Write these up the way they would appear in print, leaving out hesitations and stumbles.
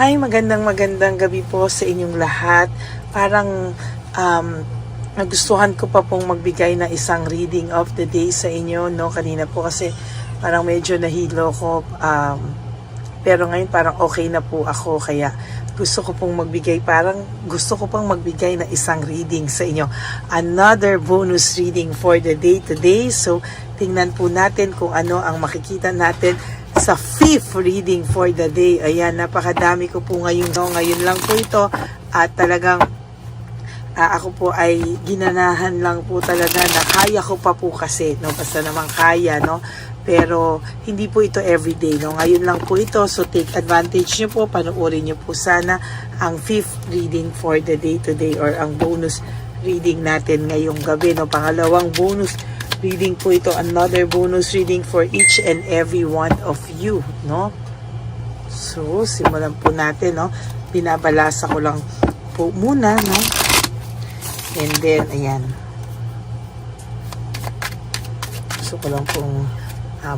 Hi, magandang gabi po sa inyong lahat. Parang nagustuhan ko pa pong magbigay ng isang reading of the day sa inyo, no? Kanina po kasi parang medyo nahilo ko, pero ngayon parang okay na po ako, kaya gusto ko pong magbigay ng isang reading sa inyo. Another bonus reading for the day today. So, tingnan po natin kung ano ang makikita natin sa 5th reading for the day. Ayan, napakadami ko po ngayon. No? Ngayon lang po ito at talagang ako po ay ginanahan lang po talaga na kaya ko pa po kasi, no? Basta naman kaya, no? Pero hindi po ito everyday, no? Ngayon lang po ito, so take advantage nyo po, panoorin nyo po sana ang 5th reading for the day today or ang bonus reading natin ngayong gabi, no? Pangalawang bonus reading po ito, another bonus reading for each and every one of you, no? So, simulan po natin, no? Binabalasa ko lang po muna, no? And then, ayan. Gusto ko lang pong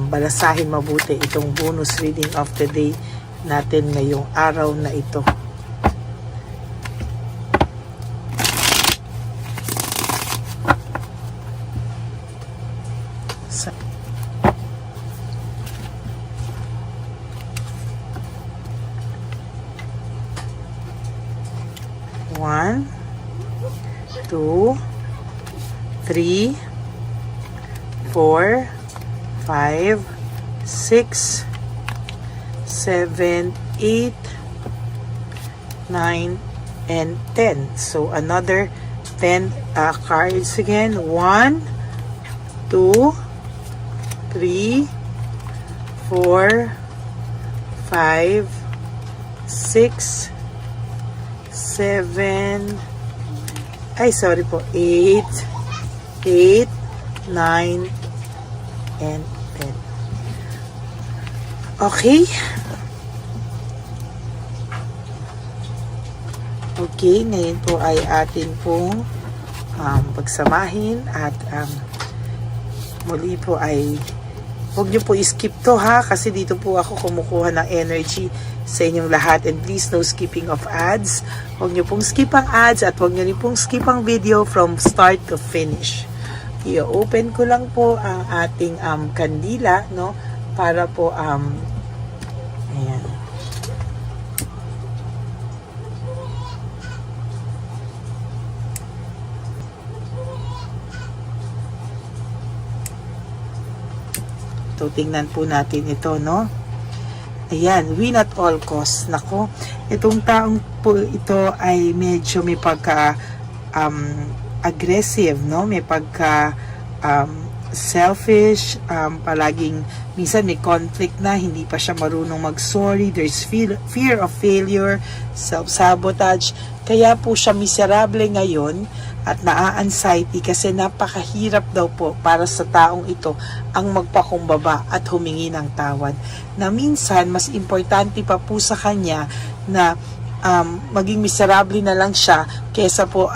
balasahin mabuti itong bonus reading of the day natin ngayong araw na ito. One, 2, 3, 4, 5, 6, 7, 8, 9, and 10. So another 10 cards again. 1, 2, 3, 4, 5, 6, 7, 8, 9, and 10. Okay. Okay, ngayon po ay atin pong pagsamahin at muli po ay huwag nyo po skip to ha, kasi dito po ako kumukuha ng energy sa inyong lahat, and please no skipping of ads. Huwag nyo pong skip ang ads at huwag nyo rin pong skip ang video from start to finish. I-open ko lang po ang ating kandila, no, para po ayan. So, tingnan po natin ito, no? Ayan, win at all costs. Nako, itong taong po ito ay medyo may pagka aggressive, no? May pagka selfish, palaging minsan may conflict na, hindi pa siya marunong mag-sorry, there's fear of failure, self-sabotage, kaya po siya miserable ngayon at naa-anxiety kasi napakahirap daw po para sa taong ito ang magpakumbaba at humingi ng tawad. Na minsan, mas importante pa po sa kanya na maging miserable na lang siya kesa po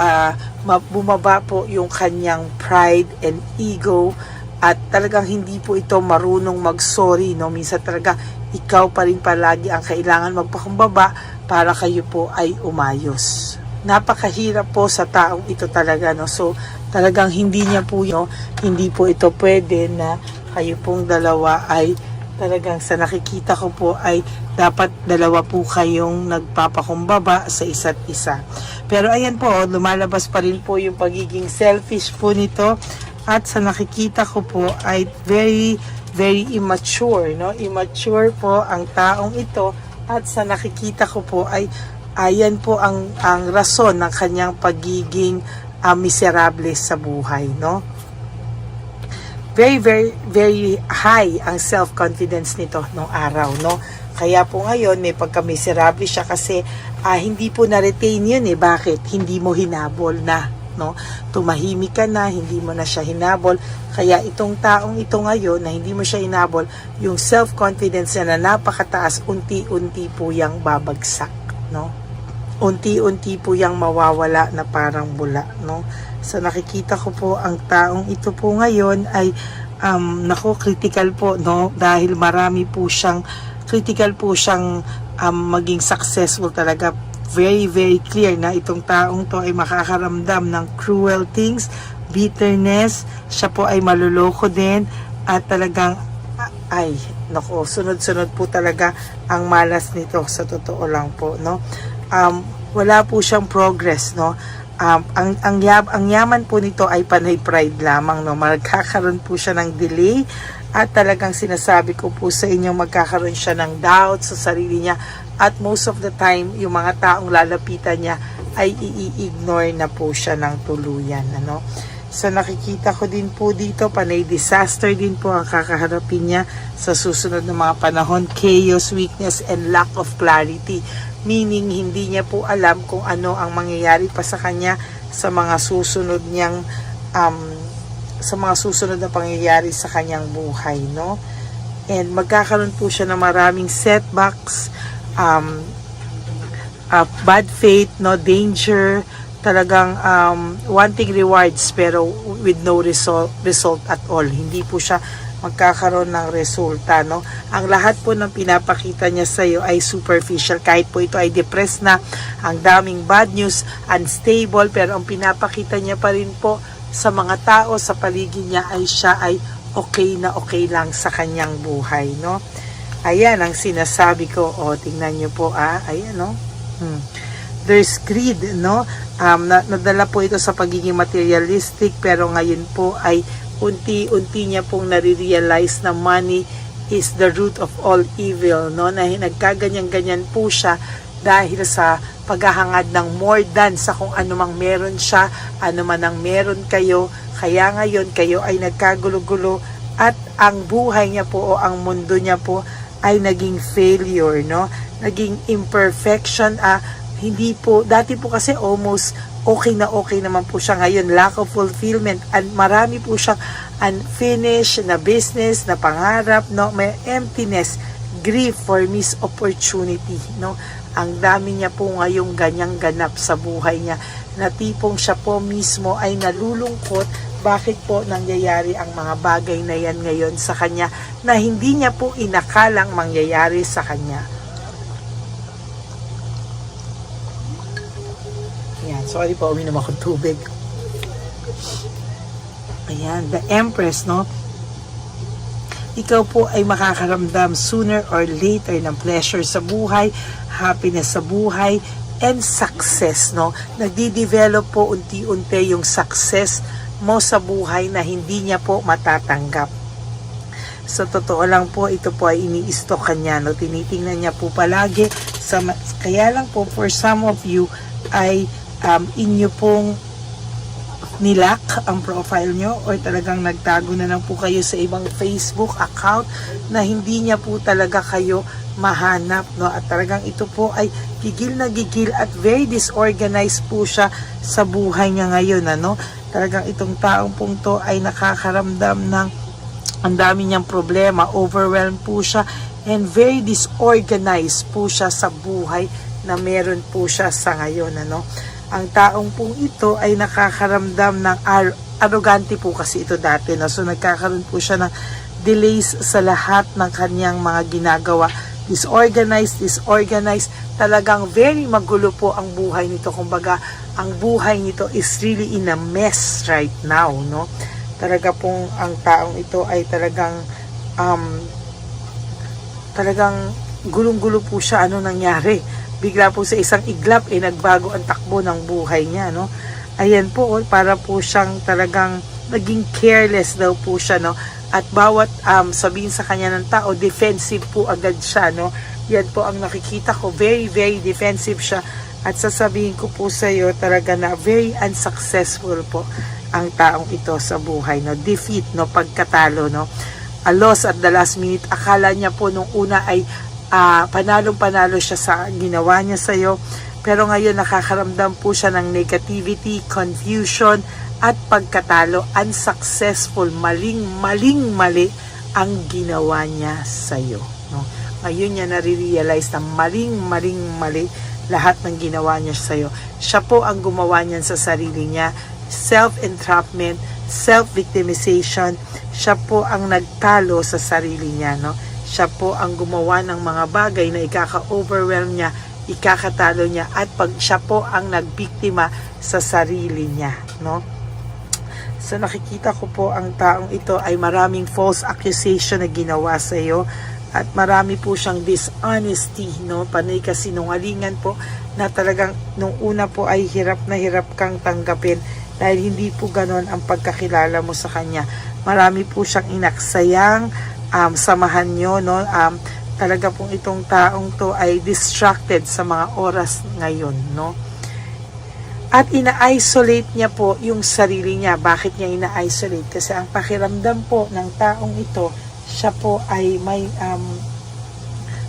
bumaba po yung kanyang pride and ego at talagang hindi po ito marunong mag-sorry, no? Minsan talaga ikaw pa rin palagi ang kailangan magpakumbaba para kayo po ay umayos. Napakahirap po sa taong ito talaga, no? So talagang hindi niya po, no? Hindi po ito pwede na kayo pong dalawa ay talagang sa nakikita ko po ay dapat dalawa po kayong nagpapakumbaba sa isa't isa. Pero ayan po, lumalabas pa rin po yung pagiging selfish po nito at sa nakikita ko po ay very, very immature, no? Immature po ang taong ito at sa nakikita ko po ay ayan po ang rason ng kanyang pagiging miserable sa buhay, no? Very, very, very high ang self-confidence nito nung araw, no? Kaya po ngayon, may pagka-miserable siya kasi hindi po na-retain yun eh. Bakit? Hindi mo hinabol na, no? Tumahimik ka na, hindi mo na siya hinabol. Kaya itong taong ito ngayon na hindi mo siya hinabol, yung self-confidence niya na napakataas, unti-unti po yang babagsak, no? Unti-unti po yang mawawala na parang bula, no? So nakikita ko po ang taong ito po ngayon ay critical po, no? Dahil marami po siyang critical po siyang maging successful talaga. Very, very clear na itong taong to ay makakaramdam ng cruel things, bitterness, siya po ay maluloko din, at talagang, ay, nako, sunod-sunod po talaga ang malas nito, sa totoo lang po, no? Wala po siyang progress, no? Ang yaman po nito ay panay pride lamang, no? Magkakaroon po siya ng delay, at talagang sinasabi ko po sa inyo, magkakaroon siya ng doubt sa sarili niya, at most of the time, yung mga taong lalapitan niya ay i-ignore na po siya ng tuluyan, ano? So nakikita ko din po dito, panay disaster din po ang kakaharapin niya sa susunod na mga panahon. Chaos, weakness, and lack of clarity. Meaning, hindi niya po alam kung ano ang mangyayari pa sa kanya sa mga susunod niyang sa mga susunod na pangyayari sa kanyang buhay, no? And magkakaroon po siya ng maraming setbacks, bad faith, no, danger, talagang wanting rewards pero with no result at all. Hindi po siya magkakaroon ng resulta, no? Ang lahat po ng pinapakita niya sa iyo ay superficial, kahit po ito ay depressed na, ang daming bad news, unstable, pero ang pinapakita niya pa rin po sa mga tao sa paligid niya ay siya ay okay na okay lang sa kanyang buhay, no? Ayan ang sinasabi ko. O, tingnan niyo po, ayan, no? There's greed, no? Nadala po ito sa pagiging materialistic, pero ngayon po ay unti-unti niya pong nare-realize na money is the root of all evil, no? Na nagkaganyan-ganyan po siya dahil sa paghahangad ng more than sa kung ano mang meron siya, ano man ang meron kayo. Kaya ngayon kayo ay nagkagulo-gulo, at ang buhay niya po o ang mundo niya po ay naging failure, no? Naging imperfection. Hindi po, dati po kasi almost okay naman po siya. Ngayon, lack of fulfillment, and marami po siyang unfinished na business, na pangarap, no? May emptiness, grief for missed opportunity, no? Ang dami niya po ngayong ganyang ganap sa buhay niya, na tipong siya po mismo ay nalulungkot bakit po nangyayari ang mga bagay na yan ngayon sa kanya na hindi niya po inakalang mangyayari sa kanya. Ayan, sorry po, uminom ako tubig. Ayan, the Empress, no? Ikaw po ay makakaramdam sooner or later ng pleasure sa buhay, happiness sa buhay, and success, no? Nagdi-develop po unti-unti yung success mo sa buhay na hindi niya po matatanggap. Sa totoo lang po, ito po ay ini-stock niya, no? Tinitingnan niya po palagi. Kaya lang po, for some of you, ay inyo pong nilock ang profile nyo, or talagang nagtago na lang po kayo sa ibang Facebook account na hindi niya po talaga kayo mahanap, no? At talagang ito po ay gigil na gigil at very disorganized po siya sa buhay niya ngayon, ano? Talagang itong taong pong to ay nakakaramdam ng ang dami niyang problema, overwhelmed po siya, and very disorganized po siya sa buhay na meron po siya sa ngayon, ano? Ang taong pong ito ay nakakaramdam ng arrogante po kasi ito dati, no? So nagkakaroon po siya ng delays sa lahat ng kanyang mga ginagawa. Disorganized, talagang very magulo po ang buhay nito. Kumbaga, ang buhay nito is really in a mess right now, no? Talaga pong ang taong ito ay talagang gulong-gulo po siya. Ano nangyari? Bigla po sa isang iglap, nagbago ang takbo ng buhay niya, no? Ayan po, para po siyang talagang naging careless daw po siya, no? At bawat sabihin sa kanya ng tao, defensive po agad siya, no? Yan po ang nakikita ko, very, very defensive siya. At sasabihin ko po sa iyo talaga na very unsuccessful po ang taong ito sa buhay, no? Defeat, no? Pagkatalo, no? A loss at the last minute. Akala niya po nung una ay panalong-panalo siya sa ginawa niya sa iyo. Pero ngayon nakakaramdam po siya ng negativity, confusion, at pagkatalo. Unsuccessful, maling-mali ang ginawa niya sa iyo, no? Ngayon niya nare-realize na maling-mali lahat ng ginawa niya sa iyo. Siya po ang gumawa niyan sa sarili niya. Self-entrapment, self-victimization. Siya po ang nagtalo sa sarili niya, no? siya po ang gumawa ng mga bagay na ikaka-overwhelm niya, ikakatalo niya, at pag siya po ang nagbiktima sa sarili niya, no? So nakikita ko po ang taong ito ay maraming false accusation na ginawa sa iyo, at marami po siyang dishonesty, no? Panay kasinungalingan po na talagang nung una po ay hirap na hirap kang tanggapin dahil hindi po ganon ang pagkakilala mo sa kanya. Marami po siyang inaksayang samahan nyo, no? Talaga pong itong taong to ay distracted sa mga oras ngayon, no? At ina-isolate niya po yung sarili niya. Bakit niya ina-isolate? Kasi ang pakiramdam po ng taong ito, siya po ay may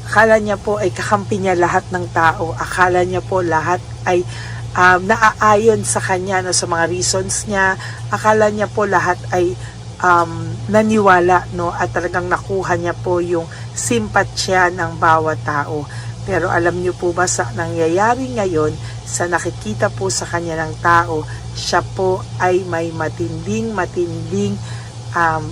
akala niya po ay kakampi niya lahat ng tao. Akala niya po lahat ay naaayon sa kanya, no, sa mga reasons niya. Akala niya po lahat ay naniwala, no, at talagang nakuha niya po yung simpatsya ng bawat tao. Pero alam niyo po ba sa nangyayari ngayon, sa nakikita po sa kanya ng tao, siya po ay may matinding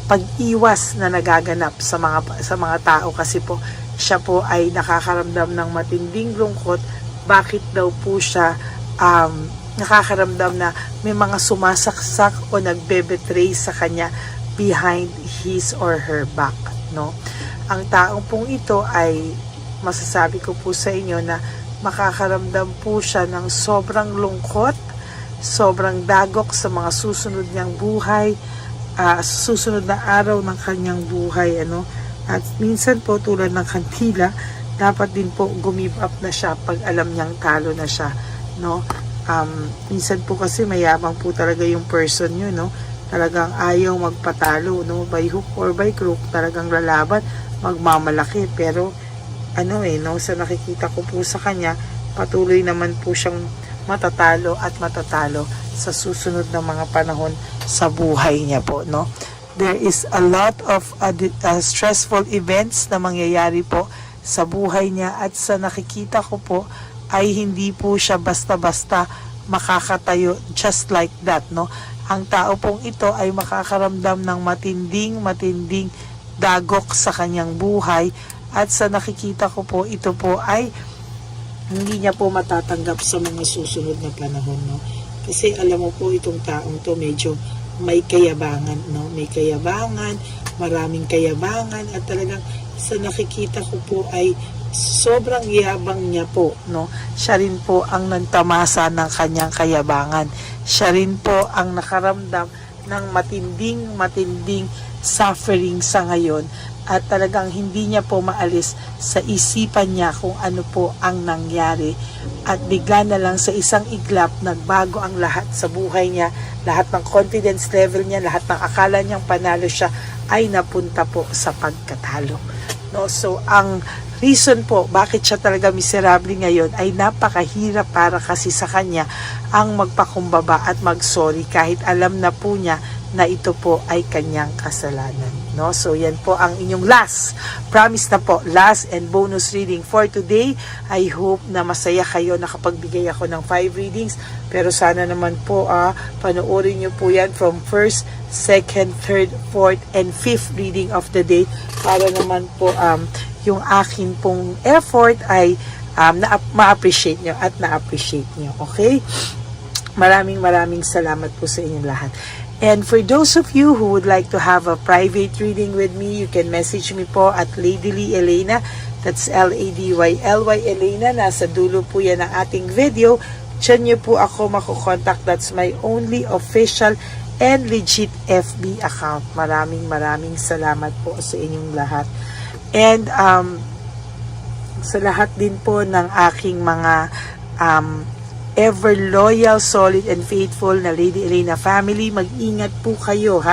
pag-iwas na nagaganap sa mga tao, kasi po siya po ay nakakaramdam ng matinding lungkot. Bakit daw po siya nakakaramdam na may mga sumasaksak o nagbe-betray sa kanya behind his or her back, no? Ang taong pong ito ay masasabi ko po sa inyo na makakaramdam po siya ng sobrang lungkot, sobrang dagok sa mga susunod niyang buhay, susunod na araw ng kanyang buhay, ano? At minsan po tulad ng kandila, dapat din po gumive up na siya pag alam niyang talo na siya, no? Minsan po kasi mayabang po talaga yung person nyo, no? Talagang ayaw magpatalo, no? By hook or by crook, talagang lalaban, magmamalaki. Pero no, sa nakikita ko po sa kanya, patuloy naman po siyang matatalo at matatalo sa susunod na mga panahon sa buhay niya po, no? There is a lot of stressful events na mangyayari po sa buhay niya, at sa nakikita ko po ay hindi po siya basta-basta makakatayo just like that, no? Ang tao pong ito ay makakaramdam ng matinding dagok sa kanyang buhay, at sa nakikita ko po, ito po ay hindi niya po matatanggap sa mga susunod na panahon, no? Kasi alam mo po, itong taong to medyo may kayabangan, no? May kayabangan, maraming kayabangan, at talagang sa nakikita ko po ay sobrang yabang niya po, no? Siya rin po ang nagtamasa ng kanyang kayabangan. Siya rin po ang nakaramdam ng matinding suffering sa ngayon, at talagang hindi niya po maalis sa isipan niya kung ano po ang nangyari, at bigla na lang sa isang iglap nagbago ang lahat sa buhay niya. Lahat ng confidence level niya, lahat ng akala niyang panalo siya ay napunta po sa pagkatalo, no? So ang reason po bakit siya talaga miserable ngayon ay napakahirap para kasi sa kanya ang magpakumbaba at magsorry, kahit alam na po niya na ito po ay kanyang kasalanan, no? So yan po ang inyong last, promise na po, last and bonus reading for today. I hope na masaya kayo, nakapagbigay ako ng 5 readings, pero sana naman po panoorin nyo po yan from 1st, 2nd, 3rd, 4th, and 5th reading of the day, para naman po yung akin pong effort ay ma-appreciate nyo at na-appreciate nyo, okay? Maraming salamat po sa inyong lahat. And for those of you who would like to have a private reading with me, you can message me po at Lady Lee Elena. That's Ladyly Elena. Nasa dulo po yan ng ating video. Diyan nyo po ako makukontakt. That's my only official and legit FB account. Maraming salamat po sa inyong lahat. And sa lahat din po ng aking mga ever loyal, solid, and faithful na Lady Elena family, mag-ingat po kayo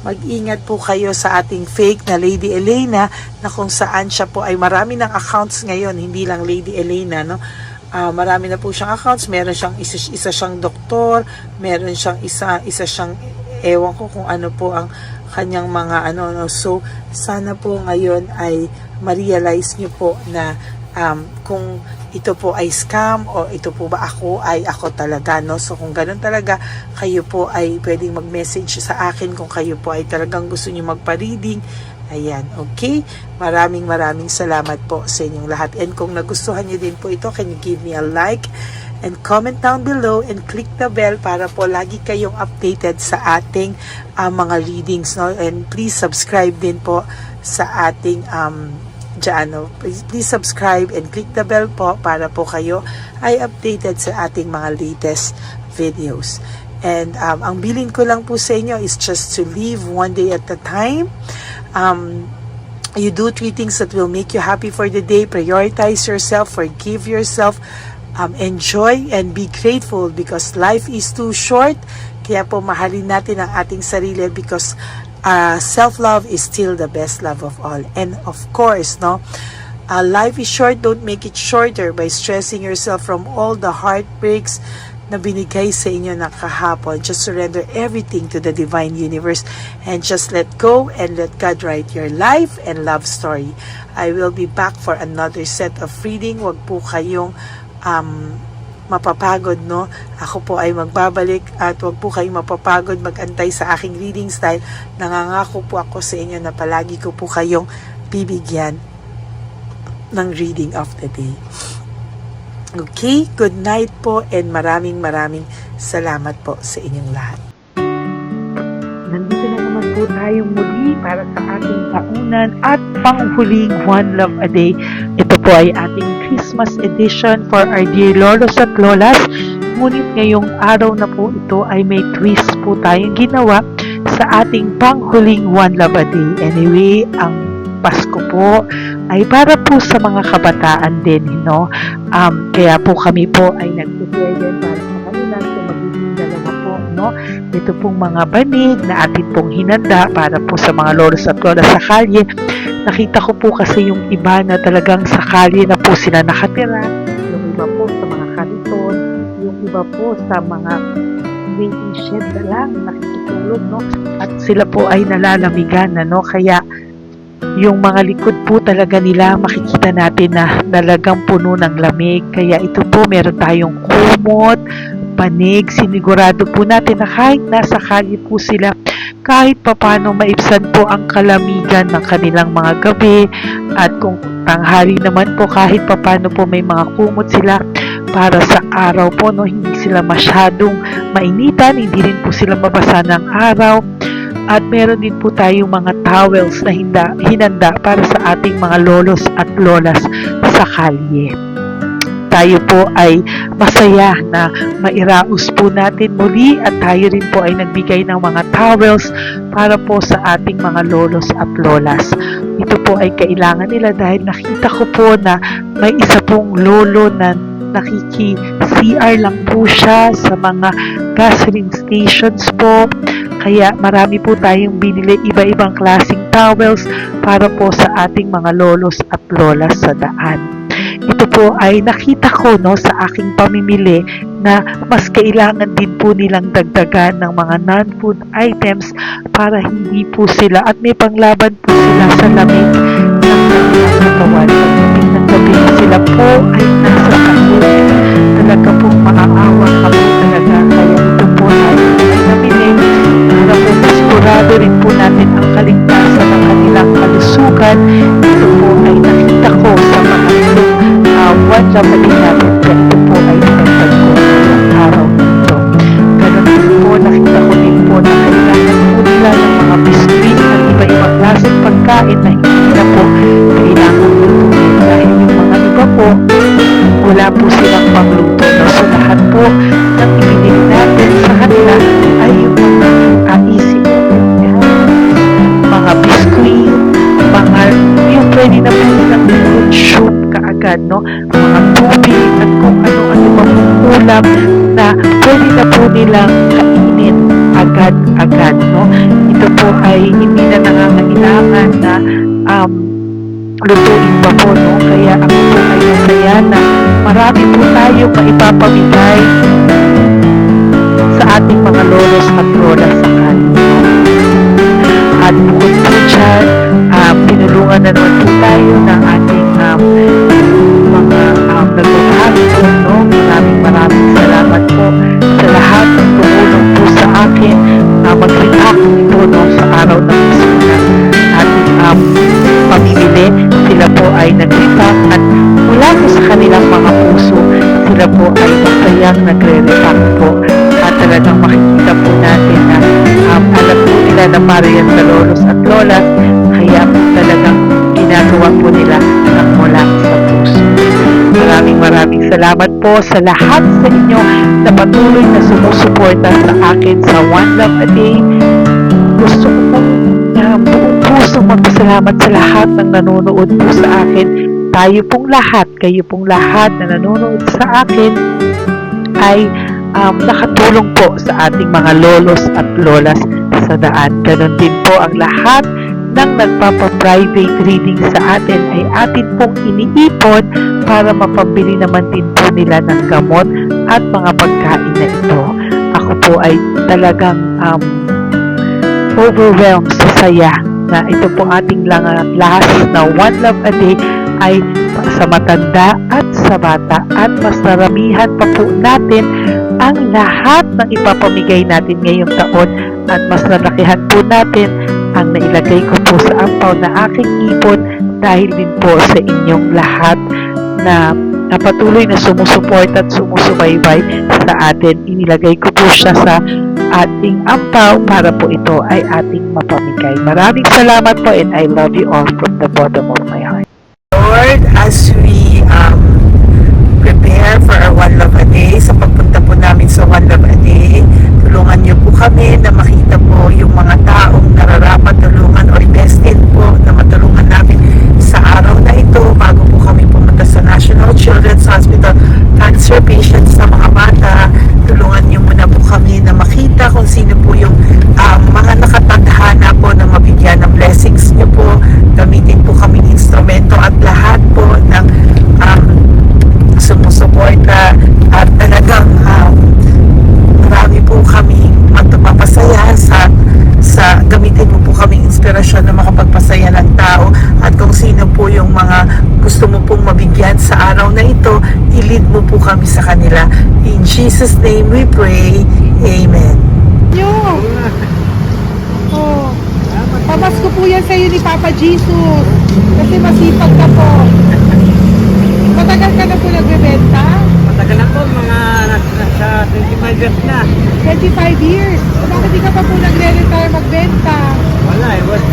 mag-ingat po kayo sa ating fake na Lady Elena, na kung saan siya po ay marami ng accounts ngayon, hindi lang Lady Elena, no? Marami na po siyang accounts. Meron siyang isa siyang doktor, meron siyang isa siyang, ewan ko kung ano po ang kanyang mga no? So sana po ngayon ay ma-realize niyo po na kung ito po ay scam o ito po ba ako talaga, no? So kung ganun talaga, kayo po ay pwedeng mag-message sa akin kung kayo po ay talagang gusto niyo magpa-reading, Ayan, okay? Maraming salamat po sa inyong lahat. And kung nagustuhan niyo din po ito, can you give me a like and comment down below and click the bell para po lagi kayong updated sa ating mga readings, no? And please subscribe din po sa ating please subscribe and click the bell po para po kayo ay updated sa ating mga latest videos. And ang bilin ko lang po sa inyo is just to live one day at a time. You do 3 things that will make you happy for the day. Prioritize yourself, forgive yourself, enjoy and be grateful because life is too short. Kaya po mahalin natin ang ating sarili because self-love is still the best love of all. And of course, no, life is short. Don't make it shorter by stressing yourself from all the heartbreaks na binigay sa inyo na kahapon. Just surrender everything to the divine universe and just let go and let God write your life and love story. I will be back for another set of reading. Wag po kayong mapapagod, no? Ako po ay magbabalik at wag po kayong mapapagod mag-antay sa aking reading style. Nangangako po ako sa inyo na palagi ko po kayong bibigyan ng reading of the day. Okay, good night po and maraming salamat po sa inyong lahat. Nandito na naman po tayong muli para sa ating taunan at panghuling One Love a Day. Ito po ay ating Christmas edition for our dear lolos at lolas. Ngunit ngayong araw na po ito ay may twist po tayong ginawa sa ating panghuling One Love a Day. Anyway, ang Pasko po ay para po sa mga kabataan din, no? Kaya po kami po ay nag-prepare din para sa kanila so magiging dalawa po, no? Ito pong mga banig na atin pong hinanda para po sa mga lolos at lolas sa kalye. Nakita ko po kasi yung iba na talagang sa kalye na po sila nakatira, yung iba po sa mga kariton, yung iba po sa mga waiting shed na lang nakikitulog, no? At sila po ay nalalamigan, no? Kaya yung mga likod po talaga nila makikita natin na talagang puno ng lamig. Kaya ito po meron tayong kumot, panig. Sinigurado po natin na kahit nasa kalye po sila, kahit papano maibsan po ang kalamigan ng kanilang mga gabi. At kung tanghali naman po kahit papano po may mga kumot sila para sa araw po, no, hindi sila masyadong mainitan, hindi rin po sila mabasa ng araw. At meron din po tayong mga towels na hinanda para sa ating mga lolos at lolas sa kalye. Tayo po ay masaya na mairaos po natin muli at tayo rin po ay nagbigay ng mga towels para po sa ating mga lolos at lolas. Ito po ay kailangan nila dahil nakita ko po na may isa pong lolo na nakiki-CR lang po siya sa mga gasoline stations po. Kaya marami po tayong binili iba-ibang klaseng towels para po sa ating mga lolos at lolas sa daan. Ito po ay nakita ko, no, sa aking pamimili na mas kailangan din po nilang dagdagan ng mga non-food items para hindi po sila at may panglaban po sila sa lamig ng kanilang katawan. Pagdating ng gabi sila po ay nasa sahod. Talaga pong maaawa ka po talaga. Kaya ito po ay nabili para po masigurado rin po natin ang kaligtasan ng kanilang kalusugan. Ito po ay nakita ko sa mga One Love a Day natin. Kaya ito po ay nagtag ko ng araw nito. Ganon din po, nakita ko din po na kailangan po nila ng mga biscuit at iba-ibang klaseng pagkain na hindi na po kailangan lutuin. Dahil yung mga iba po, wala po silang pangluto. No? So lahat po ng ibinili natin sa kanila ay yung mga easy mga biscuit, mga yung pwede na po nilang consume kaagad, no? Mga tubig at kung ano-ano pa ulam na pwede na po nilang kainin agad-agad, no? Ito po ay hindi na nangangailangan na lutuin pa po, no? Kaya ako po ay masaya na marami po tayong maipapamigay sa ating mga lolos at lolas sa kanila. At bukod po dyan, pinulungan na naman po tayo ng ating mga nagpapahapon, no? Maraming salamat po sa lahat ng tumulong po sa akin mag-react ito, no, sa araw ng Pasko na ating talagang nagre-react po. At talagang makikita po natin na alam po nila na para yan sa lolos at lolas, kaya po talagang ginagawa po nila ang mula sa puso. Maraming salamat po sa lahat sa inyo na patuloy na sumusuporta sa akin sa One Love a Day. Gusto ko po buong puso magpasalamat sa lahat ng nanonood po sa akin. Tayo pong lahat, kayo pong lahat na nanonood sa akin ay nakatulong po sa ating mga lolos at lolas sa daan. Ganon din po ang lahat ng nagpapa-private reading sa atin ay atin pong iniipon para mapambili naman din po nila ng gamot at mga pagkain na ito. Ako po ay talagang overwhelmed sa saya na ito po ating last na One Love a Day ay sa matanda at sa bata, at mas naramihan pa po natin ang lahat ng ipapamigay natin ngayong taon, at mas nalakihan po natin ang nailagay ko po sa ampaw na aking ipon dahil din po sa inyong lahat na patuloy na sumusuport at sumusubaybay sa atin. Inilagay ko po siya sa ating ampaw para po ito ay ating mapamigay. Maraming salamat po, and I love you all from the bottom of my heart. Lord, as we prepare for our One Love a Day, sa pagpunta po namin sa One Love a Day, tulungan niyo po kami na makita po yung mga taong nararapat tulungan o invested po na matulungan namin sa araw na ito bago po kami pumunta sa National Children's Hospital. Cancer patients na mga bata, tulungan niyo muna po kami na makita kung sino po yung mga nakatadhana po na mabigyan ng blessings niyo po. Gamitin po kami ng instrumento at lahat po ng sumusuporta, at talagang marami po kami mapapasaya sa gamitin mo po kami inspirasyon na makapagpasaya ng tao, at kung sino po yung mga gusto mo pong mabigyan sa araw na ito, i-lead mo po kami sa kanila. In Jesus' name we pray. Amen. Pamasko po yan sa'yo ni Papa Jesus. Kasi masipag ka po. Matagal ka na po nagbebenta? Matagal na po, mga nasa 25 years na. 25 years. Bakit di ka pa po nagre-retire magbenta? Wala eh, boss.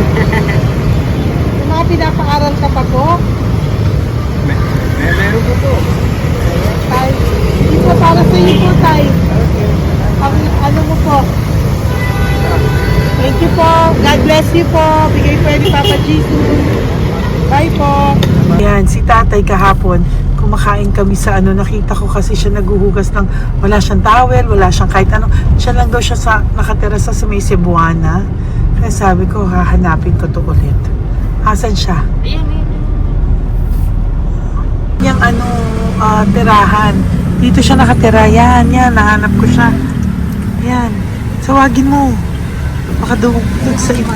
Yung mga pinapaaral ka pa po? Meron ko po. Tay, hindi po para sa iyo po, Tay. Ang ano mo po? Thank you po. God bless you po. Bigay po ni Papa Jesus. Bye po. Yan, si tatay kahapon, kumakain kami sa nakita ko kasi siya naguhugas ng, wala siyang towel, wala siyang kahit ano. Siya lang daw siya nakatira sa may Cebuana. Kaya sabi ko, hahanapin ko to ulit. Asan siya? Yung tirahan. Dito siya nakatira. Yan, nahanap ko siya. Yan. Tawagin mo. Baka doon sa iba.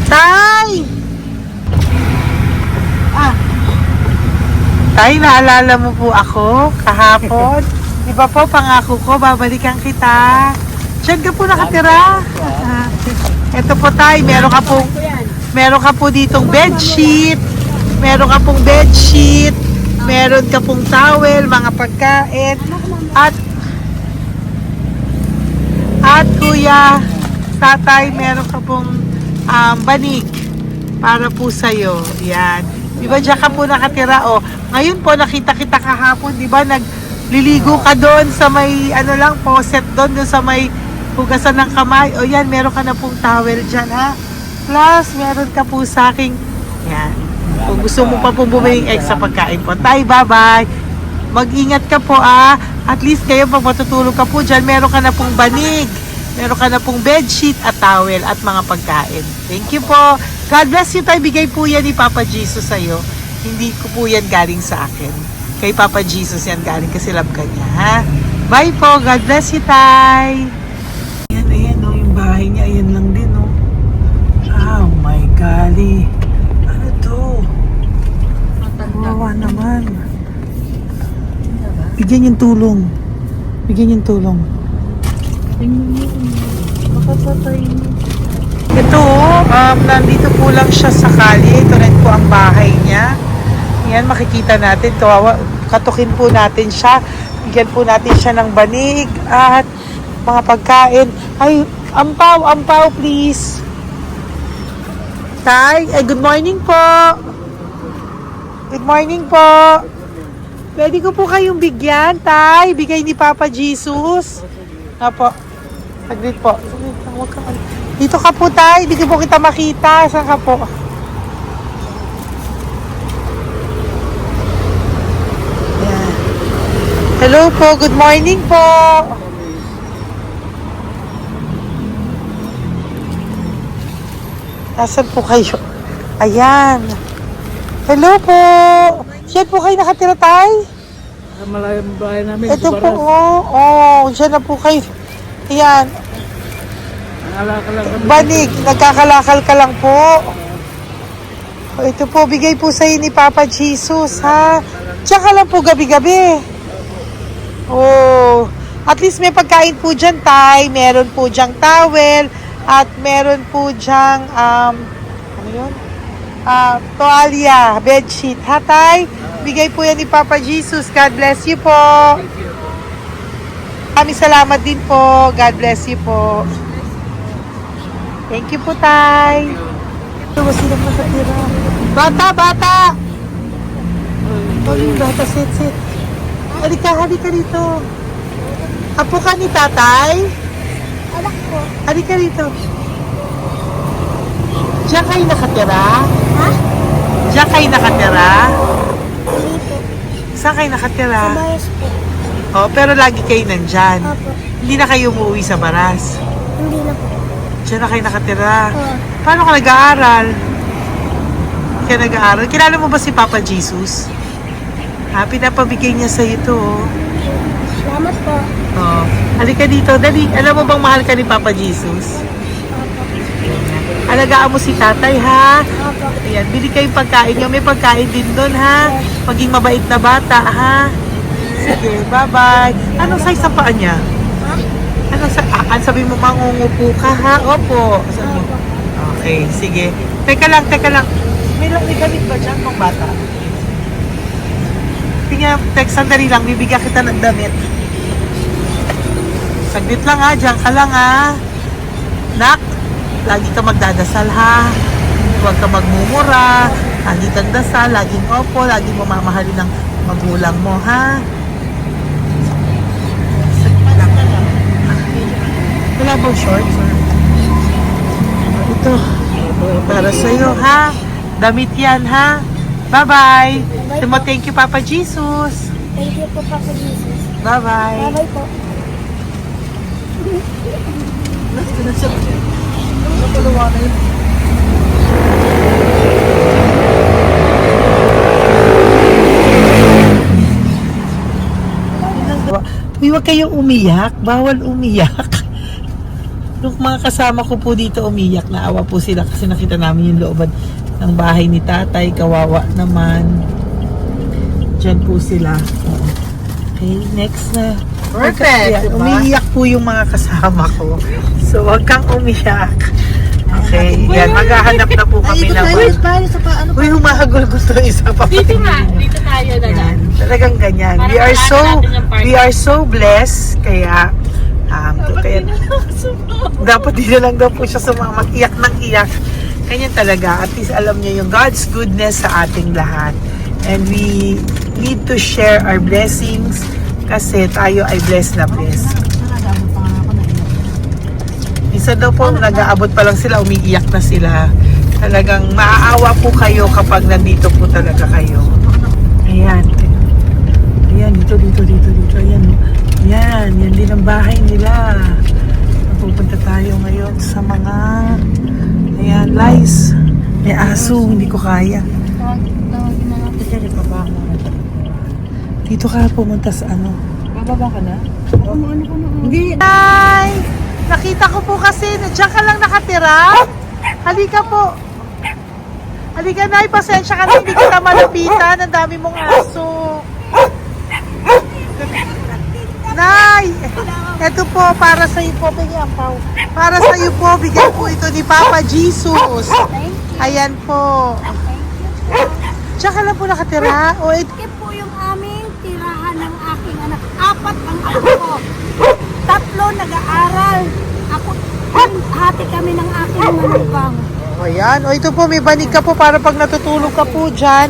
Tay! Tay, naalala mo po ako kahapon? Di ba po, pangako ko, babalikan kita. Diyan ka po nakatira. Ito po, Tay, meron ka po ditong bedsheet. Meron ka pong bedsheet. Meron ka pong towel, mga pagkain. At kuya, tatay, meron ka pong banig para po sa'yo. Yan. Di ba dyan ka po nakatira? O, ngayon po nakita kita kahapon, di ba nagliligo ka doon sa may faucet doon sa may hugasan ng kamay. O yan, meron ka na pong towel dyan, ha? Plus, meron ka po sa aking, yan. Kung gusto mo pa pong bumili extra pagkain po. Tay, bye-bye. Mag-ingat ka po, At least kayo, pag matutulog ka po dyan, meron ka na pong banig. Meron ka na pong bedsheet at towel at mga pagkain. Thank you po. God bless you, Tay. Bigay po yan ni Papa Jesus sa'yo. Hindi ko po yan galing sa akin. Kay Papa Jesus yan galing kasi love ka niya, ha? Bye po. God bless you, Tay. Ayan, yung bahay niya. Ayan lang din, Oh my golly. Ano to? Wawa naman. Bigyan yung tulong. Bigyan yung tulong. Ito, nandito po lang siya sa kalye. Ito rin po ang bahay niya. Yan, makikita natin. Katukin po natin siya. Bigyan po natin siya ng banig at mga pagkain. Ay, ampaw, please. Tay, good morning po. Good morning po. Pwede ko po kayong bigyan, Tay. Bigay ni Papa Jesus. Apo. Saglit po. Saglit lang, huwag ka. Dito ka po, Tay. Hindi ko po kita makita. Saan ka po? Yan. Hello po. Good morning po. Nasaan po kayo? Ayan. Hello po. Diyan po kayo nakatira, Tay? Malayang bahay namin. Ito po, diyan na po kayo. Ayan. Nalakal lang kami. Banig, nagkakalakal ka lang po. O, ito po, bigay po sa'yo ni Papa Jesus, ha? Diyan ka lang po gabi-gabi. Oh, at least may pagkain po dyan, Tay. Meron po dyang towel. At meron po dyang, ano yun? Toalya, bedsheet. Ha, Tay? Bigay po yan ni Papa Jesus. God bless you po. Kami salamat din po. God bless you po. Thank you po, Tay. Ito ba sila nakatira? Bata! Bata, sit. Halika dito. Apo ka ni Tatay? Anak ko. Halika rito. Diyan kayo nakatira? Ha? Diyan kayo nakatira? Dito. Saan kayo nakatira? Bayas po. Oh, pero lagi kayo nandyan. Opo. Hindi na kayo umuwi sa Baras. Hindi na po. Diyan na kayo nakatira. Oo. Paano ka nag-aaral? Kaya nag-aaral. Kilala mo ba si Papa Jesus? Ha, pinapabigay niya sa'yo ito. Oh. Salamat po. Oh. Halika dito. Dali. Alam mo bang mahal ka ni Papa Jesus? Opo. Alagaan mo si tatay, ha? Opo. Ayan, bili kayong pagkain nyo. May pagkain din doon, ha? Maging mabait na bata, ha? Sige, bye-bye. Anong size ang paa niya? Ha? Anong sa... sabi mo, mangungupo ka, ha? Opo. Sabi mo. Opo. Okay, sige. Teka lang. May gamit ba dyan pang bata? Tingnan, sandali lang. Bibigyan kita ng damit. Saglit lang, ha? Diyan ka lang, ha? Nak, lagi ka magdadasal, ha? Huwag ka magmumura. Lagi kang dasal, laging opo, laging mo mamahalin ng magulang mo, ha? Wala bang shorts? Ito, para sa'yo, ha? Damit yan, ha? Bye-bye. Thank you, Papa Jesus. Thank you po, Papa Jesus. Bye-bye. Bye-bye po. Uy, huwag kayong umiyak. Bawal umiyak. Nung mga kasama ko po dito umiyak, naawa po sila kasi nakita namin yung looban ng bahay ni tatay. Kawawa naman. Diyan po sila. Okay, next na. Perfect, diba? Umiiyak po yung mga kasama ko. So, huwag kang umiyak. Okay, yan. Maghahanap na po kami ng... Uy, humahagol gusto isa pa. Dito tayo na lang. Yan, talagang ganyan. We are so blessed. Kaya, dapat di na lang daw po siya sumama. Iyak ng iyak. Ganyan talaga. At least alam niya yung God's goodness sa ating lahat. And we need to share our blessings kasi tayo ay blessed na blessed. Minsan daw po, nag-aabot pa lang sila, umiiyak na sila. Talagang maaawa po kayo kapag nandito po talaga kayo. Ayan. Ayan, dito. Ayan. Yan din ang bahay nila. Pupunta tayo ngayon sa mga ayan, lice. May aso, hindi ko kaya. Tawagin na lang. Dito ka pumunta sa ano? Bababa ka na? Ano ko na? Hindi. Hi! Nakita ko po kasi, diyan ka lang nakatira. Halika po. Halika, Nay, pasensya ka na, hindi kita malapitan. Ang dami mong aso. Nay! Ito po, para sa iyo po, para sa iyo po, bigay po ito ni Papa Jesus. Ayan po. Diyan ka lang po nakatira. O, Ito po yung aming tirahan ng aking anak. 4 Swerte kami ng aking manugang. Ayan. O ito po, may banig ka po para pag natutulog ka po dyan.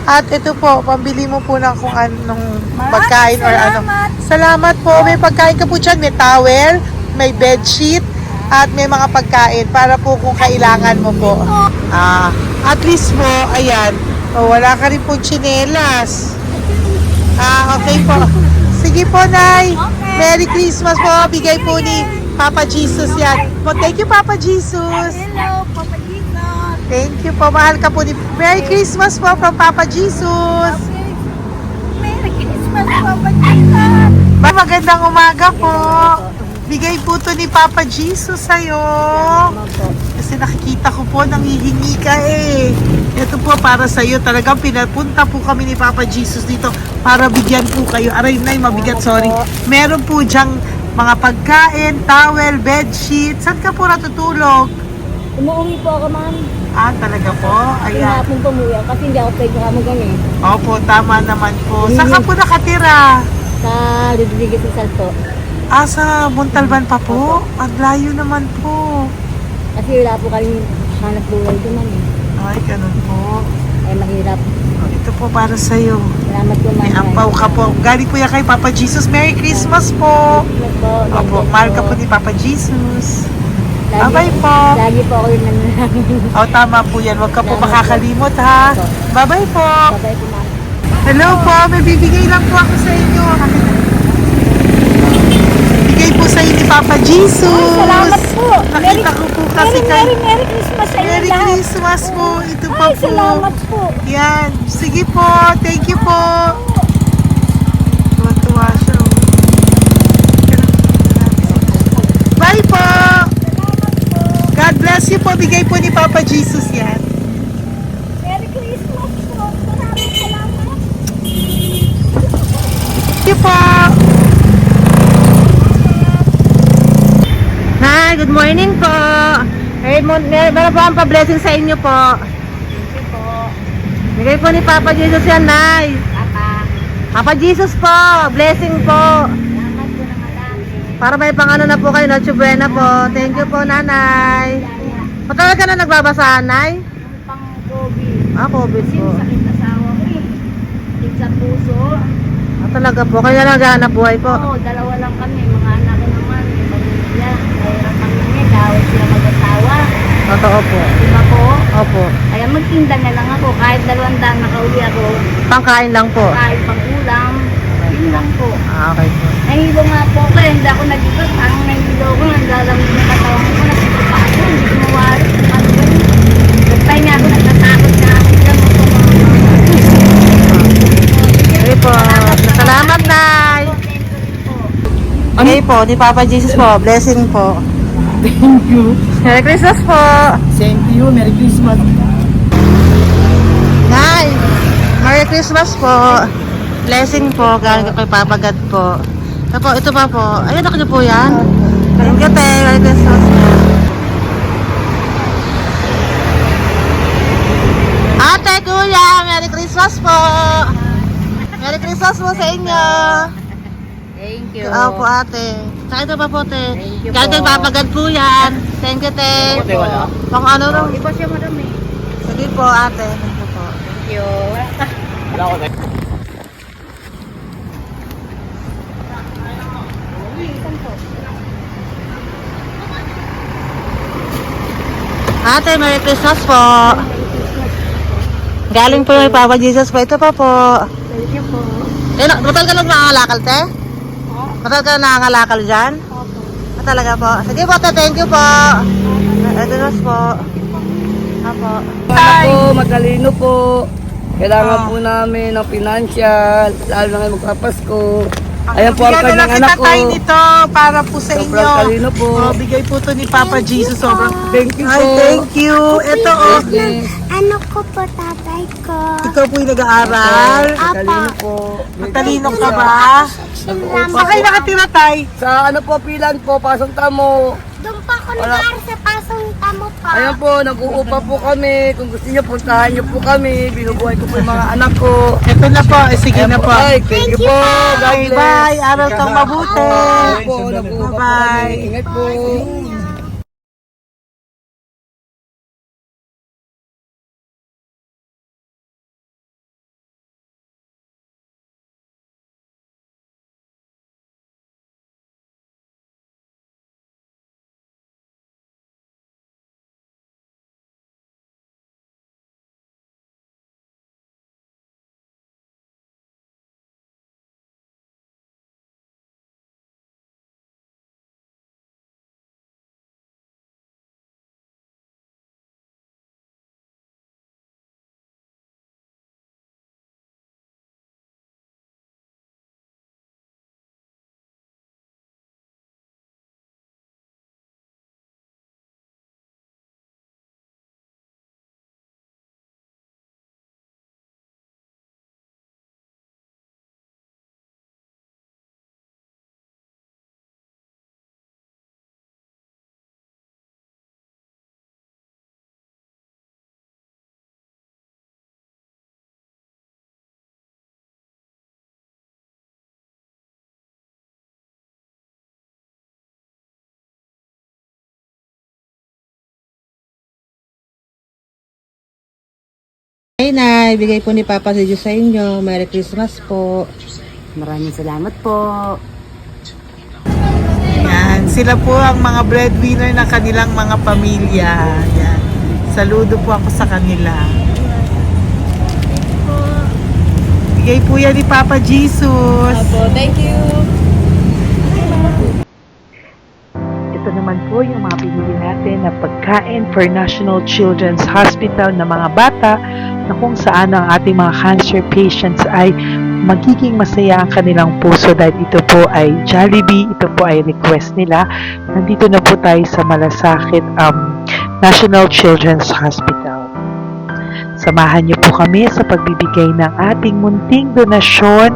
At ito po, pambili mo po ng kung anong pagkain or ano. Salamat po. May pagkain ka po dyan. May towel, may bedsheet, at may mga pagkain para po kung kailangan mo po. At least po, ayan. O, wala ka rin po tsinelas. Okay po. Sige po, Nay. Merry Christmas po. Bigay po ni Papa Jesus yan. Thank you, Papa Jesus. Hello, Papa Jesus. Thank you po. Mahal ka po ni... Merry Christmas po from Papa Jesus. Merry Christmas, Papa Jesus. Magandang umaga po. Bigay po to ni Papa Jesus sa'yo. Kasi nakikita ko po, nanghihingi ka eh. Ito po para sa'yo. Talagang pinapunta po kami ni Papa Jesus dito para bigyan po kayo. Aray, Nay, mabigat, sorry. Meron po dyang mga pagkain, towel, bedsheet. Saan ka po natutulog? Umuwi po ako, ma'am. Talaga po? Ayan. Pinapong pumuwi ako kasi hindi ako pwede kamagan eh. Opo, tama naman po. Saan ka po nakatira? Sa Rodriguez sa Salto. Sa Montalban pa po? Ang layo naman po. Kasi wala po kami hanap buhay doon, ma'am eh. Ay, ganun po. Ay, mahirap. Ito po para sa'yo. Salamat po, ma'am. May ampaw ka po. Galing po yan kay Papa Jesus. Merry Christmas po. Salamat po. Opo, mahal ka po ni Papa Jesus. Lagi- Bye-bye po. Lagi po ako yung nananangin. Tama po yan. Huwag ka po Salamat po. makakalimot ha. Bye-bye po. Bye-bye po, ma'am. Hello po. May bibigay lang po ako sa inyo. Bigay po sa inyo ni Papa Jesus. Salamat po. Nakita ko po kasi Merry Christmas sa inyo Merry lahat. Christmas po. Ito pa Ay, po. salamat po. Yan. Sige po. Thank you po. Tuwa-tuwa siya. Bye po. God bless you po. Bigay po ni Papa Jesus yan. Merry Christmas po. Maraming salamat. Thank you po. Hi, good morning po. Meron po ang pa-blessing sa inyo po. Thank you po. Bigay po ni Papa Jesus yan, Nay. Papa. Papa Jesus po. Blessing po. Salamat po ng malaki. Para may pangano na po kayo, Noche Buena po. Thank you po, Nanay. Matagal ka na nagbabasahan, Nay? Pang COVID. COVID Kasi po. sakit asawa ko eh. Sakit sa puso. Talaga po. Kaya naghahanap buhay po. Oo, dalawa lang kami. Mga anak ko naman. May pamilya. Mahirap kami niya. Dawit sila mag-asawa. Totoo po. Diba po? Opo. Kaya magtinda na lang ako. Kahit 200 nakauwi ako. Pangkain lang po. Kahit pang ulam. Yun lang po. Okay po. Nahilo nga po ako. Hindi ako nag-ikot. Parang nahilo ko. Naglalamig na katawan ko. Nagsikot pa ako. Hindi ko mawari. Ano ba yun? Nagpay nga ako. Nagtatakot na ako. Diyan mo po mga. Okay po. Salamat, Nay. Okay po. Ni Papa Jesus po. Blessing po. Thank you. Merry Christmas po. Same to you. Merry Christmas. Nay, Merry Christmas po. Blessing po. Galing ko kay Papa God po. Ito pa po. Ayun, ako niyo po yan. Thank you, te. Merry Christmas po. Ate, kuya, Merry Christmas po. Merry Christmas po sa inyo. Thank you. Po, ate. Saka ito pa po, te. Thank you Galing kay po. Papa God po yan. Thank you, te. Ate, wala. Pang ano raw. Iba siya madami. Sige po, ate. Thank you po. Thank you. Wala ko tayo. Ate, Merry Christmas po. Galing po kay Papa Jesus po. Ito pa po. Thank you po. Matagal ka lang nangangalakal, te? Matagal ka nangangalakal dyan? Talaga po. Sige po, te. Thank you po. Ito po. Apo. Anak po, matalino po. Kailangan po namin ng financial, lalo na ngayon magpapasko. Ayan po ang Bigyan na kanyang lang anak kita ko. tayo nito para po sa Sobrang inyo. talino po. Bigay po to ni Papa Jesus. Sobrang. Thank you Ay, po. thank you. Ito, oh. Ano ko po tatay ko? Ikaw po yung nag-aaral. Matalino po. Matalino ka ba? Nag-uupa Saan kayo po. nakatira, tay? Sa ano po, pilan po, pasong tamo. Doon pa ako Wala. nag sa pasong tamo pa. Ayan po, nag-uupa po kami. Kung gusto niyo, puntahan niyo po kami. Binubuhay ko po yung mga anak ko. Ito na po. Sige Ayan na po. Ay, thank you po. God Bye, bless. bye. Araw kang mabuti. Ayan po, nag-uupa po Bye. kami. Ingat po. Ay, Nay, bigay po ni Papa si Diyos sa inyo. Merry Christmas po. Maraming salamat po. Yan, sila po ang mga breadwinner ng kanilang mga pamilya. Yan. Saludo po ako sa kanila. Bigay po yan ni Papa Jesus. Thank you. Ito naman po yung mga pinili natin na pagkain for National Children's Hospital na mga bata na kung saan ang ating mga cancer patients ay magiging masaya ang kanilang puso dahil ito po ay Jollibee, ito po ay request nila. Nandito na po tayo sa Malasakit National Children's Hospital. Samahan niyo po kami sa pagbibigay ng ating munting donasyon,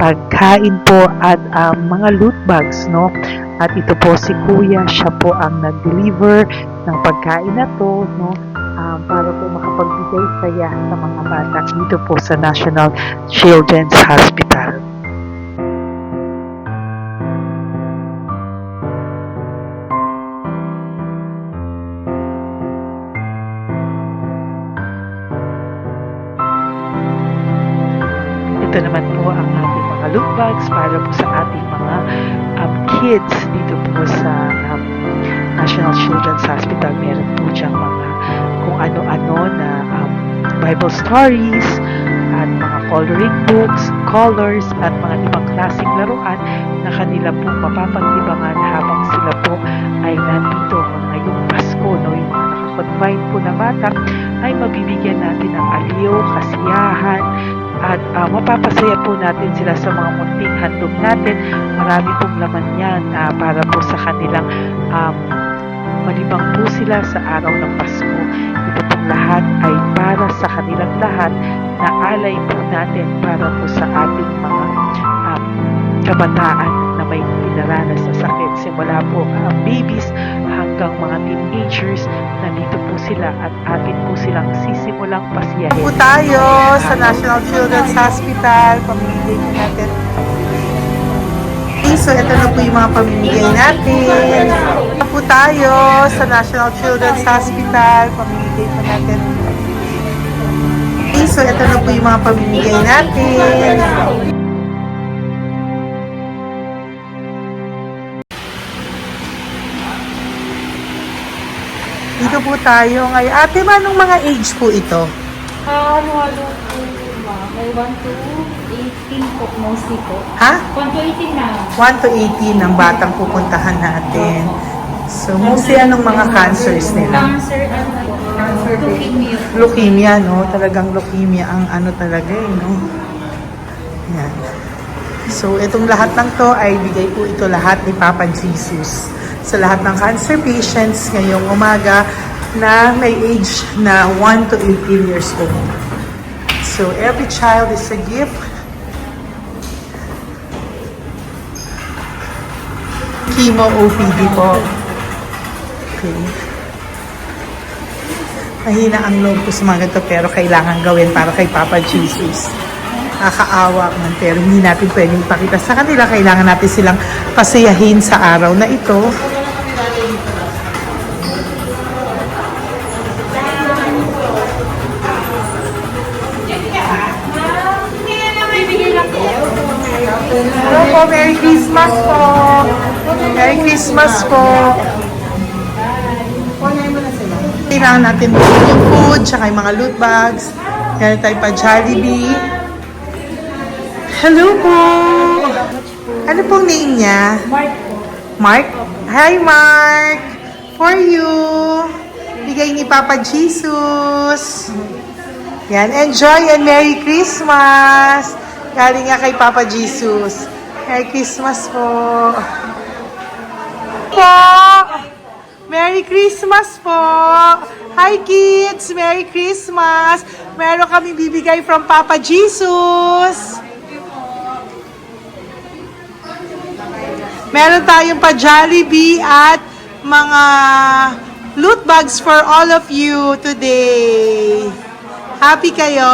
pagkain po at mga loot bags, no? At ito po si Kuya, siya po ang nag-deliver ng pagkain na to, no? Para po makapagbigay saya sa mga bata dito po sa National Children's Hospital. Ito naman po ang ating mga loot bags para po sa ating mga kids dito po sa National Children's Hospital. Meron po diyang mga kung ano-ano na Bible stories at mga coloring books, colors at mga ibang klaseng laruan na kanila po mapapagdibangan habang sila po ay nandito ngayong Pasko, no? Yung mga nakakonfine po na bata ay mabibigyan natin ng aliw, kasiyahan, at mapapasaya po natin sila sa mga munting handog natin. Marami pong laman yan para po sa kanilang malibang po sila sa araw ng Pasko. Ito pong lahat ay para sa kanilang lahat na alay po natin para po sa ating mga kabataan na may pinaranas sa sakit. Simula po babies hanggang mga teenagers, nandito po sila at atin po silang sisimulang pasiyahin. Po tayo sa National Children's Hospital, pamimigay po natin. So, ito na po yung mga pamimigay natin. Ito po tayo sa National Children's Hospital, pamimigay po natin. So, ito na po yung mga pamimigay natin. Dito po tayo ngayon. Ate, anong mga age po ito? Halo-halo po, ma'am. May 1 to 18 po, mostly po. Ha? 1 to 18 na. 1 to 18 ang batang pupuntahan natin. So, mostly anong mga cancers nila? Cancer, ano po? Leukemia. Leukemia, no? Talagang leukemia ang ano talaga no? Yan. So, itong lahat ng to ay bigay po ito lahat ni Papa Jesus sa lahat ng cancer patients ngayong umaga na may age na 1 to 18 years old. So, every child is a gift. Chemo OPD po. Okay. Mahina ang loob ko sa mga ganito pero kailangan gawin para kay Papa Jesus. Nakakaawa man pero hindi natin pwedeng ipakita sa kanila. Kailangan natin silang pasayahin sa araw na ito. Hello po, Merry Christmas po. Merry Christmas po. Kailangan natin bukod yung food, tsaka yung mga loot bags. Meron tayo pa Jollibee. Hello po. Ano pong name niya? Mark po. Mark? Hi, Mark. For you. Bigay ni Papa Jesus. Yan, enjoy and Merry Christmas. Galing nga kay Papa Jesus. Merry Christmas po. Merry Christmas po. Hi kids, Merry Christmas. Meron kami bibigay from Papa Jesus. Meron tayong pa Jollibee at mga loot bags for all of you today. Happy kayo?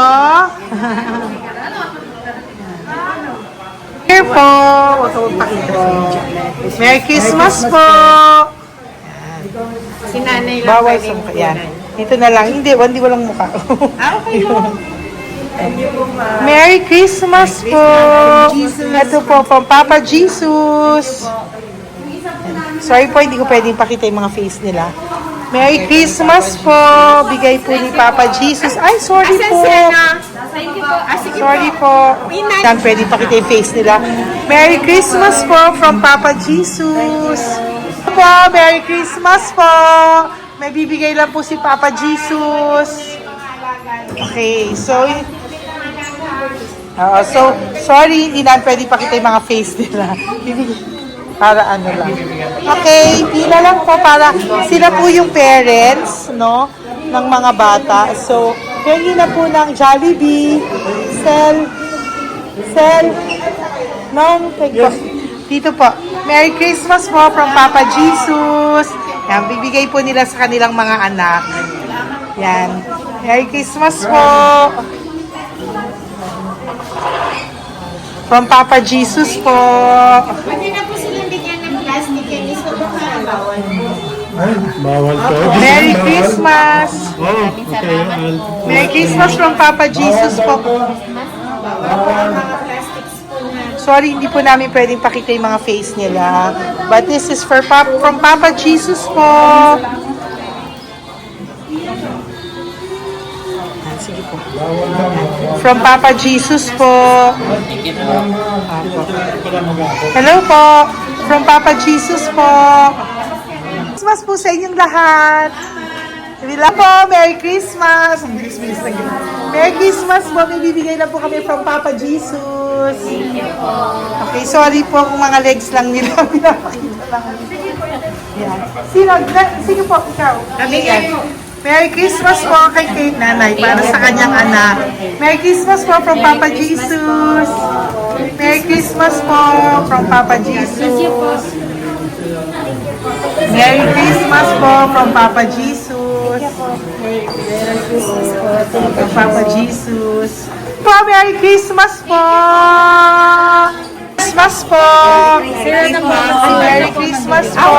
Here po. Merry Christmas po. Si nanay lang Bawal pwedeng sa yan. Dito na lang. Hindi, walang mukha. Okay lang. Merry Christmas po! Ito po, from Papa Jesus. Sorry po, hindi ko pwedeng pakita yung mga face nila. Merry Christmas po! Bigay po ni Papa Jesus. Ay, sorry po. Sorry po. Yan, pwedeng pakita yung face nila. Merry Christmas po from Papa Jesus. Po, Merry Christmas po! May bibigay lang po si Papa Jesus. Okay, so sorry, hindi na pwede pakita yung mga face nila. Para ano lang. Okay, pila lang po para sila po yung parents, no, ng mga bata. So, pengi na po ng Jollibee, Sel, dito po. Merry Christmas po from Papa Jesus. Yan, bibigay po nila sa kanilang mga anak. Yan. Merry Christmas po. From Papa Jesus po. Pwede na po silang bigyan ng plastic candy. So, baka bawal. Ay, bawal to. Merry Christmas. Oh, okay. Merry Christmas from Papa Jesus po. Mga plastics po na. Sorry, hindi po namin pwedeng pakita yung mga face nila. But this is from Papa Jesus po. Sige po. From Papa Jesus po. Hello po. From Papa Jesus po. Christmas po sa inyong lahat. Wala po, Merry Christmas. Merry Christmas po. May bibigay na po kami from Papa Jesus. Okay, sorry po kung mga legs lang nila. Pinapakita lang. Yan. Sino po? Ikaw. Yan. Merry Christmas po kay Nanay para sa kanyang anak. Merry Christmas po from Papa Jesus. Merry Christmas po from Papa Jesus. Merry Christmas po from Papa Jesus. From Papa Jesus. Po, Merry Christmas po. Christmas po. Merry Christmas po.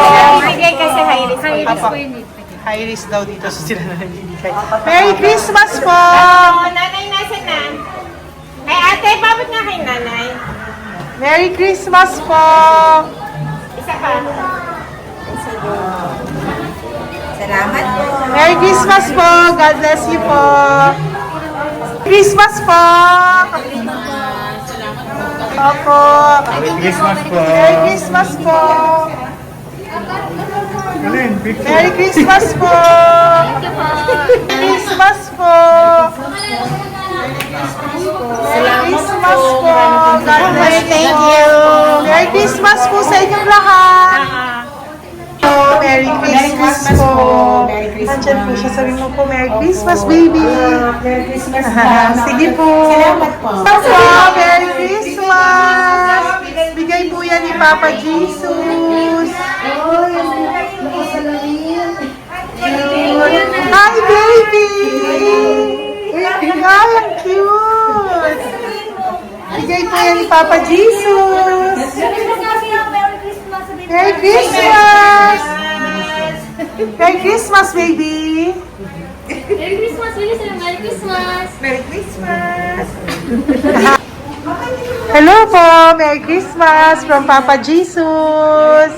Bigay kasi high-risk. High-risk po yun. High risk daw dito so sila na nagbibigay. Merry Christmas po! Oh, nanay, nasa na? Ay, ate, babot nga kay nanay. Merry Christmas po! Isa pa. Salamat po. Merry Christmas po! God bless you po! Christmas po! Opo! Merry Christmas po. Merry Christmas po! Alin, picture. Merry Christmas po! Christmas po! Merry Christmas po! God bless you! Thank you. Merry Christmas po sa inyong lahat! Merry Christmas po! Nandyan po siya. Sabi mo po, Merry Christmas, baby! Merry Christmas Sige po! Salamat po. Papa, Merry Christmas! Bigay po yan ni Papa Jesus! Hi, baby! Ay, ang cute! Bigay po yan ni Papa Jesus! Merry Christmas! Merry Christmas, baby! Merry Christmas, Willis. Merry Christmas. Merry Christmas! Hello po! Merry Christmas from Papa Jesus!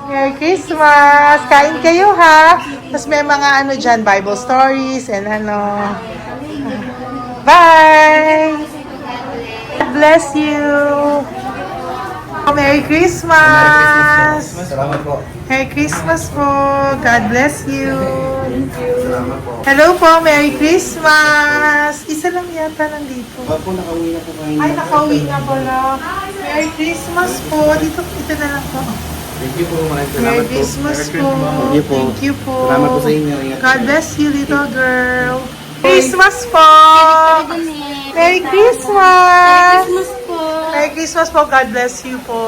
Merry Christmas! Kain kayo ha! Tapos may mga ano dyan, Bible stories and ano. Bye! God bless you! Merry Christmas! Salamat po. Merry Christmas po! God bless you! Hello po! Merry Christmas! Isa lang yata nandito. Opo, nakauwi na po kayo. Ay, nakauwi na pala. Merry Christmas po! Dito na lang po. Thank you po. Maraming salamat Merry po. Christmas po. Thank you po. Thank you po. Salamat po sa inyo. Ingat God po. bless you, little girl. Christmas po! Merry Christmas! Merry Christmas po. God bless you po.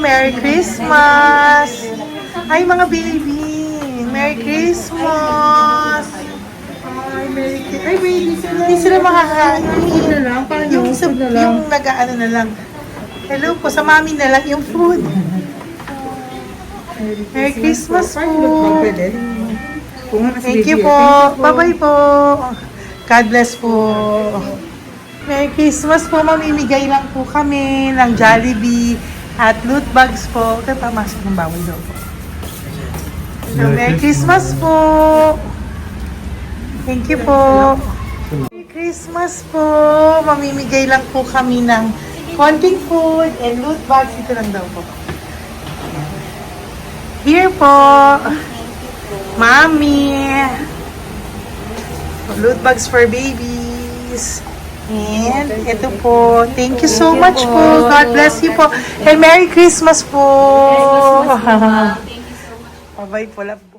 Merry Christmas! Ay, mga baby! Merry Christmas! Ay, Merry Christmas! Ay, baby sila. Hindi sila makakain. Yung nag-ano na lang. Hello po, sa mami na lang yung food. Merry Christmas po. Thank you po. Bye-bye po. God bless po. Merry Christmas po. Mamimigay lang po kami ng Jollibee at loot bags po. Kaya pamasok ng bawal daw po. So, Merry Christmas po. Thank you po. Merry Christmas po. Mamimigay lang po kami ng konting food and loot bags. Ito lang daw po. Here po. Mommy. Loot bags for babies. And ito po. Thank you so much po. God bless you po. And Merry Christmas po. Bye-bye po. Love po.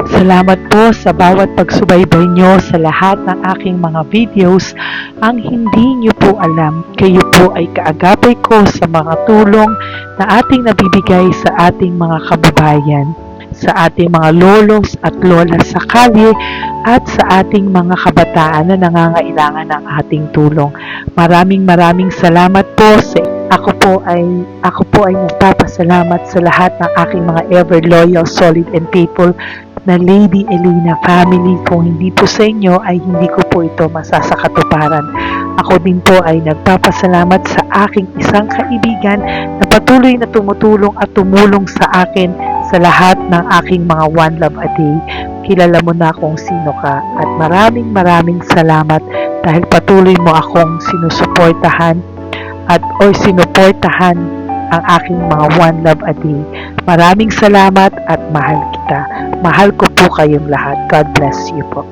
Salamat po sa bawat pagsubaybay nyo sa lahat ng aking mga videos. Ang hindi nyo po alam, kayo po ay kaagapay ko sa mga tulong na ating nabibigay sa ating mga kababayan, sa ating mga lolos at lola sa kalye at sa ating mga kabataan na nangangailangan ng ating tulong. Maraming salamat po sa ako po ay nagpapasalamat sa lahat ng aking mga ever loyal, solid and faithful na Lady Elena family. Kung hindi po sa inyo ay hindi ko po ito masasakatuparan. Ako din po ay nagpapasalamat sa aking isang kaibigan na patuloy na tumutulong at tumulong sa akin sa lahat ng aking mga One Love a Day. Kilala mo na kung sino ka at maraming salamat dahil patuloy mo akong sinusuportahan sinuportahan ang aking mga One Love a Day. Maraming salamat at mahal kita. Mahal ko po kayong lahat. God bless you po.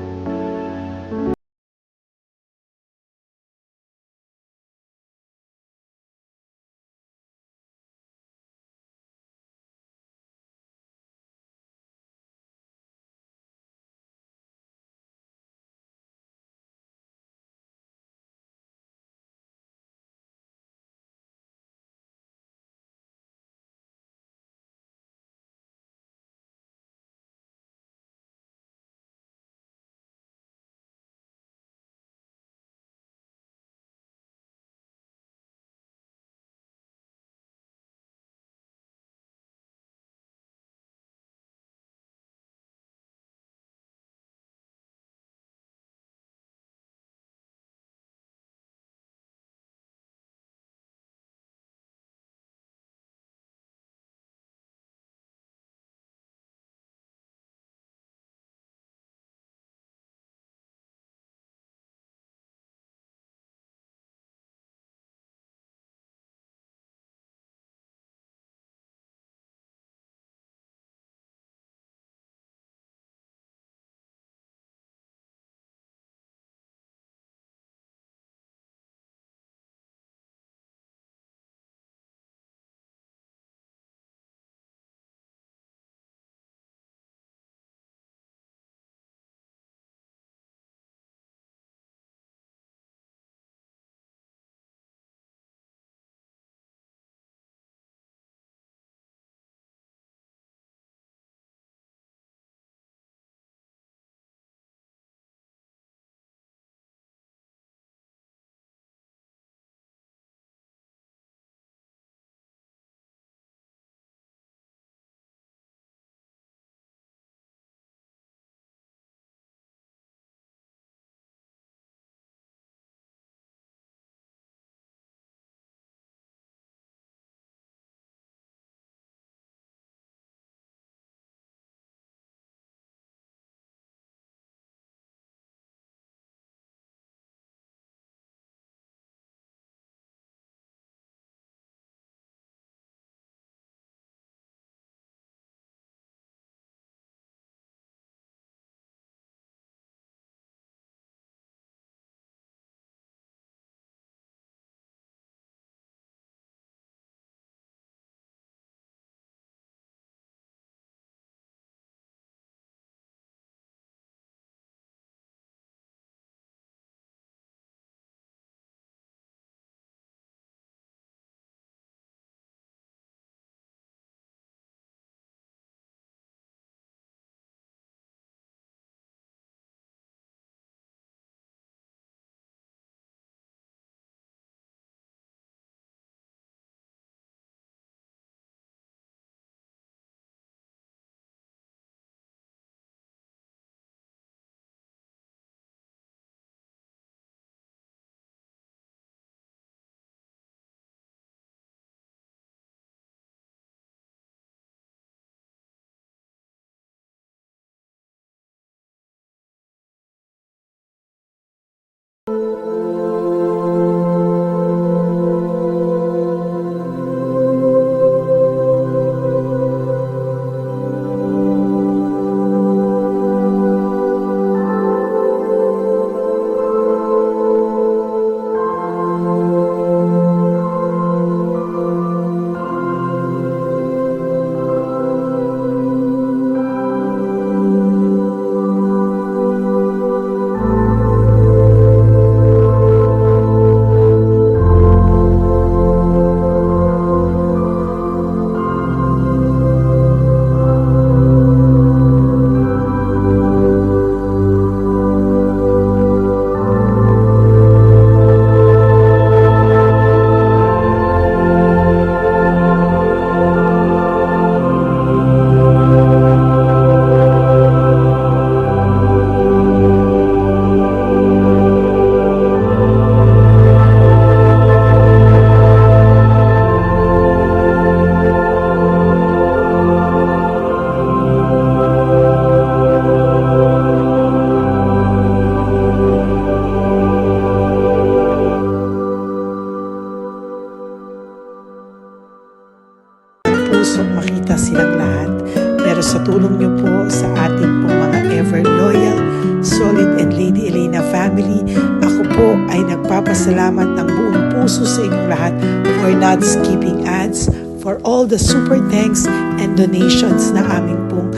pusong makita silang lahat. Pero sa tulong niyo po sa ating pong mga ever loyal, solid and Lady Elena family, ako po ay nagpapasalamat ng buong puso sa inyong lahat for not skipping ads, for all the super thanks and donations na aming pong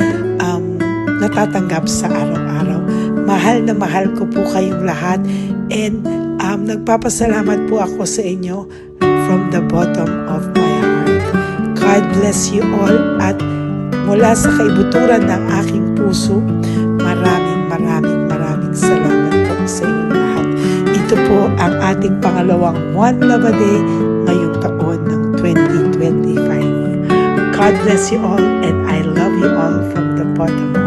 natatanggap sa araw-araw. Mahal na mahal ko po kayong lahat, and nagpapasalamat po ako sa inyo from the bottom of my heart. God bless you all, at mula sa kaibuturan ng aking puso, maraming salamat po sa inyong lahat. Ito po ang ating pangalawang One Love a Day ngayong taon ng 2025. God bless you all, and I love you all from the bottom of